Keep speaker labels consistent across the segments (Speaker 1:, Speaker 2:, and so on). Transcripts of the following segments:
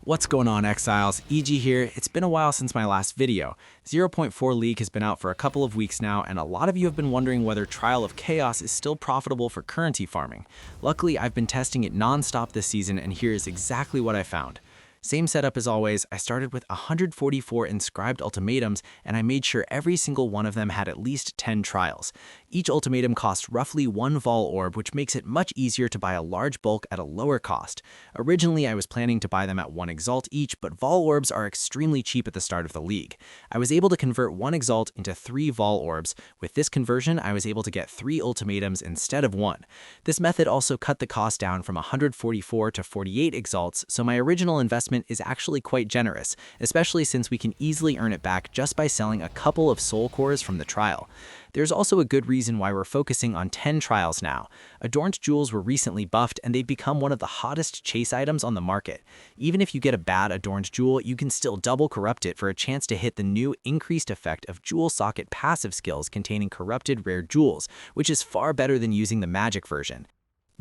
Speaker 1: What's going on, Exiles? EG here. It's been a while since my last video. 0.4 League has been out for a couple of weeks now, and a lot of you have been wondering whether Trial of Chaos is still profitable for currency farming. Luckily, I've been testing it non-stop this season, and here is exactly what I found. Same setup as always. I started with 144 inscribed ultimatums, and I made sure every single one of them had at least 10 trials. Each ultimatum costs roughly 1 vol orb, which makes it much easier to buy a large bulk at a lower cost. Originally, I was planning to buy them at 1 exalt each, but vol orbs are extremely cheap at the start of the league. I was able to convert 1 exalt into 3 vol orbs. With this conversion, I was able to get 3 ultimatums instead of 1. This method also cut the cost down from 144 to 48 exalts, so my original investment is actually quite generous, especially since we can easily earn it back just by selling a couple of soul cores from the trial. There's also a good reason why we're focusing on 10 trials now. Adorned jewels were recently buffed, and they've become one of the hottest chase items on the market. Even if you get a bad adorned jewel, you can still double corrupt it for a chance to hit the new increased effect of jewel socket passive skills containing corrupted rare jewels, which is far better than using the magic version.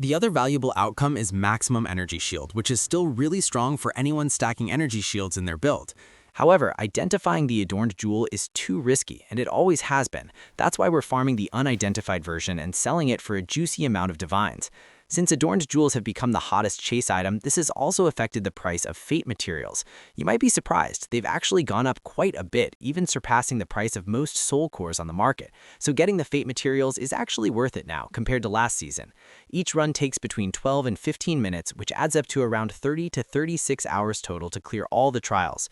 Speaker 1: The other valuable outcome is maximum energy shield, which is still really strong for anyone stacking energy shields in their build. However, identifying the adorned jewel is too risky, and it always has been. That's why we're farming the unidentified version and selling it for a juicy amount of divines. Since adorned jewels have become the hottest chase item, this has also affected the price of fate materials. You might be surprised, they've actually gone up quite a bit, even surpassing the price of most soul cores on the market. So getting the fate materials is actually worth it now, compared to last season. Each run takes between 12 and 15 minutes, which adds up to around 30 to 36 hours total to clear all the trials.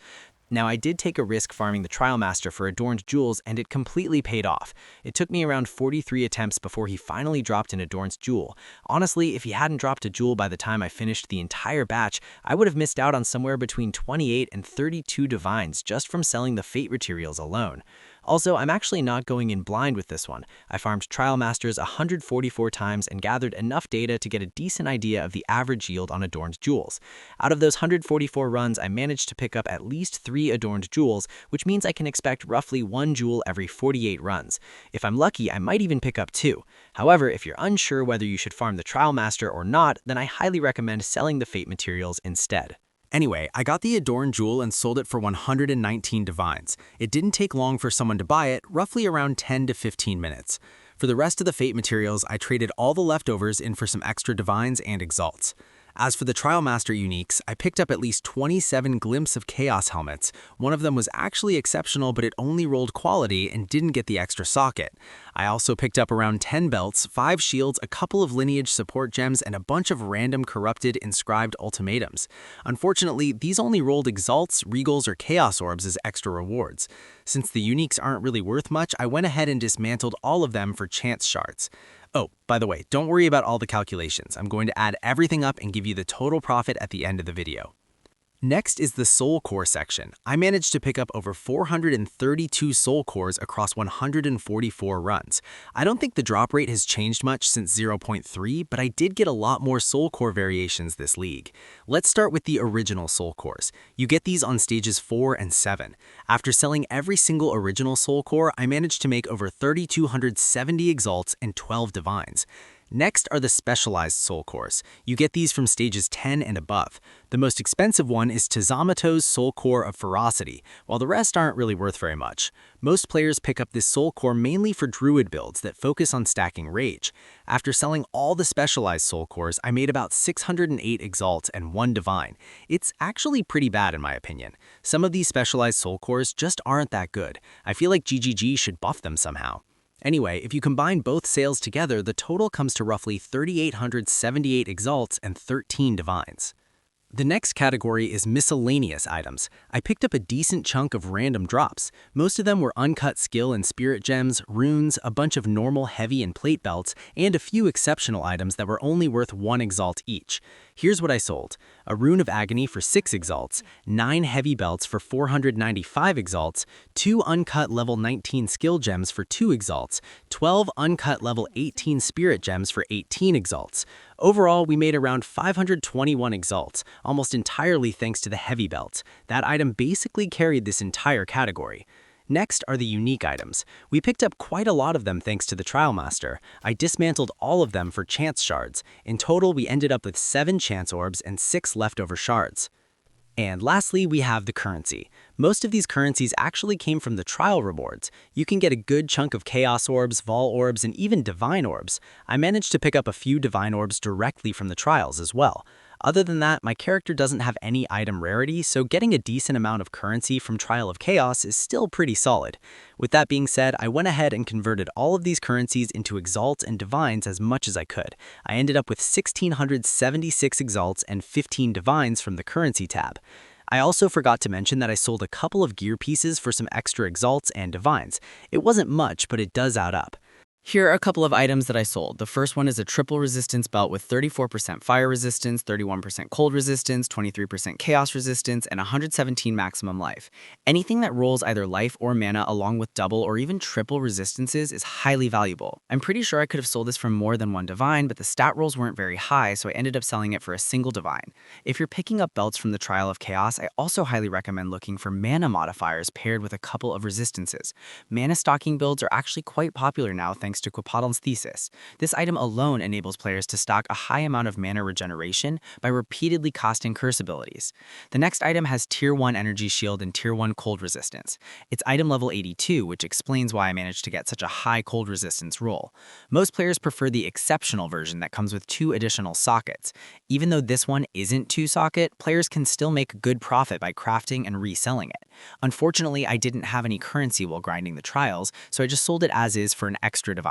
Speaker 1: Now, I did take a risk farming the Trialmaster for adorned jewels, and it completely paid off. It took me around 43 attempts before he finally dropped an adorned jewel. Honestly, if he hadn't dropped a jewel by the time I finished the entire batch, I would have missed out on somewhere between 28 and 32 divines just from selling the fate materials alone. Also, I'm actually not going in blind with this one. I farmed Trialmasters 144 times and gathered enough data to get a decent idea of the average yield on adorned jewels. Out of those 144 runs, I managed to pick up at least 3 adorned jewels, which means I can expect roughly 1 jewel every 48 runs. If I'm lucky, I might even pick up 2. However, if you're unsure whether you should farm the Trialmaster or not, then I highly recommend selling the fate materials instead. Anyway, I got the adorned jewel and sold it for 119 divines. It didn't take long for someone to buy it, roughly around 10 to 15 minutes. For the rest of the fate materials, I traded all the leftovers in for some extra divines and exalts. As for the Trialmaster Uniques, I picked up at least 27 Glimpse of Chaos helmets. One of them was actually exceptional, but it only rolled quality and didn't get the extra socket. I also picked up around 10 belts, 5 shields, a couple of lineage support gems, and a bunch of random corrupted inscribed ultimatums. Unfortunately, these only rolled exalts, regals, or chaos orbs as extra rewards. Since the uniques aren't really worth much, I went ahead and dismantled all of them for chance shards. Oh, by the way, don't worry about all the calculations. I'm going to add everything up and give you the total profit at the end of the video. Next is the soul core section. I managed to pick up over 432 soul cores across 144 runs. I don't think the drop rate has changed much since 0.3, but I did get a lot more soul core variations this league. Let's start with the original soul cores. You get these on stages 4 and 7. After selling every single original soul core, I managed to make over 3,270 exalts and 12 divines. Next are the specialized soul cores. You get these from stages 10 and above. The most expensive one is Tizamato's Soul Core of Ferocity, while the rest aren't really worth very much. Most players pick up this soul core mainly for druid builds that focus on stacking rage. After selling all the specialized soul cores, I made about 608 exalts and 1 divine. It's actually pretty bad in my opinion. Some of these specialized soul cores just aren't that good. I feel like GGG should buff them somehow. Anyway, if you combine both sales together, the total comes to roughly 3,878 exalts and 13 divines. The next category is miscellaneous items. I picked up a decent chunk of random drops. Most of them were uncut skill and spirit gems, runes, a bunch of normal heavy and plate belts, and a few exceptional items that were only worth 1 exalt each. Here's what I sold. A Rune of Agony for 6 exalts, 9 heavy belts for 495 exalts, 2 uncut level 19 skill gems for 2 exalts, 12 uncut level 18 spirit gems for 18 exalts. Overall, we made around 521 exalts, almost entirely thanks to the heavy belt. That item basically carried this entire category. Next are the unique items. We picked up quite a lot of them thanks to the Trialmaster. I dismantled all of them for chance shards. In total, we ended up with 7 chance orbs and 6 leftover shards. And lastly, we have the currency. Most of these currencies actually came from the trial rewards. You can get a good chunk of Chaos Orbs, Vol Orbs, and even Divine Orbs. I managed to pick up a few Divine Orbs directly from the trials as well. Other than that, my character doesn't have any item rarity, so getting a decent amount of currency from Trial of Chaos is still pretty solid. With that being said, I went ahead and converted all of these currencies into Exalts and Divines as much as I could. I ended up with 1,676 Exalts and 15 Divines from the Currency tab. I also forgot to mention that I sold a couple of gear pieces for some extra Exalts and Divines. It wasn't much, but it does add up. Here are a couple of items that I sold. The first one is a triple resistance belt with 34% fire resistance, 31% cold resistance, 23% chaos resistance, and 117 maximum life. Anything that rolls either life or mana along with double or even triple resistances is highly valuable. I'm pretty sure I could have sold this for more than one divine, but the stat rolls weren't very high, so I ended up selling it for a single divine. If you're picking up belts from the Trial of Chaos, I also highly recommend looking for mana modifiers paired with a couple of resistances. Mana stocking builds are actually quite popular now thanks to Quipotle's Thesis. This item alone enables players to stock a high amount of mana regeneration by repeatedly casting curse abilities. The next item has Tier 1 Energy Shield and Tier 1 Cold Resistance. It's item level 82, which explains why I managed to get such a high cold resistance roll. Most players prefer the exceptional version that comes with 2 additional sockets. Even though this one isn't 2-socket, players can still make good profit by crafting and reselling it. Unfortunately, I didn't have any currency while grinding the trials, so I just sold it as is for an extra divine.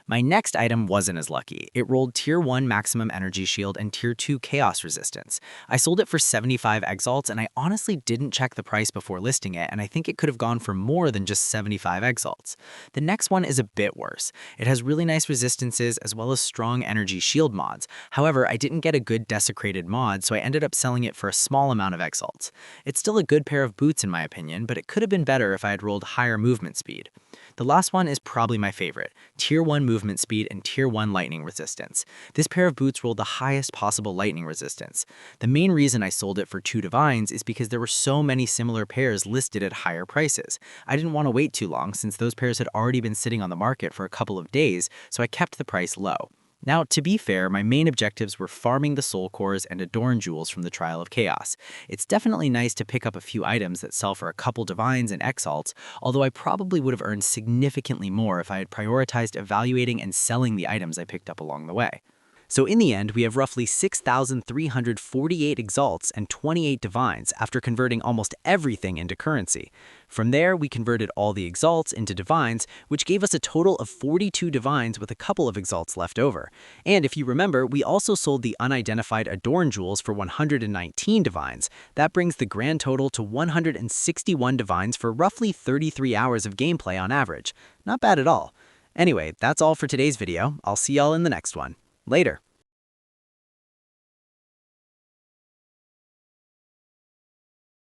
Speaker 1: My next item wasn't as lucky. It rolled Tier 1 Maximum Energy Shield and Tier 2 Chaos Resistance. I sold it for 75 Exalts, and I honestly didn't check the price before listing it, and I think it could have gone for more than just 75 Exalts. The next one is a bit worse. It has really nice resistances as well as strong energy shield mods. However, I didn't get a good desecrated mod, so I ended up selling it for a small amount of Exalts. It's still a good pair of boots in my opinion, but it could have been better if I had rolled higher movement speed. The last one is probably my favorite, Tier 1 Movement Speed and Tier 1 Lightning Resistance. This pair of boots rolled the highest possible lightning resistance. The main reason I sold it for 2 divines is because there were so many similar pairs listed at higher prices. I didn't want to wait too long since those pairs had already been sitting on the market for a couple of days, so I kept the price low. Now, to be fair, my main objectives were farming the soul cores and adorn jewels from the Trial of Chaos. It's definitely nice to pick up a few items that sell for a couple divines and exalts, although I probably would have earned significantly more if I had prioritized evaluating and selling the items I picked up along the way. So in the end, we have roughly 6,348 exalts and 28 divines after converting almost everything into currency. From there, we converted all the exalts into divines, which gave us a total of 42 divines with a couple of exalts left over. And if you remember, we also sold the unidentified adorn jewels for 119 divines. That brings the grand total to 161 divines for roughly 33 hours of gameplay on average. Not bad at all. Anyway, that's all for today's video. I'll see y'all in the next one. Later.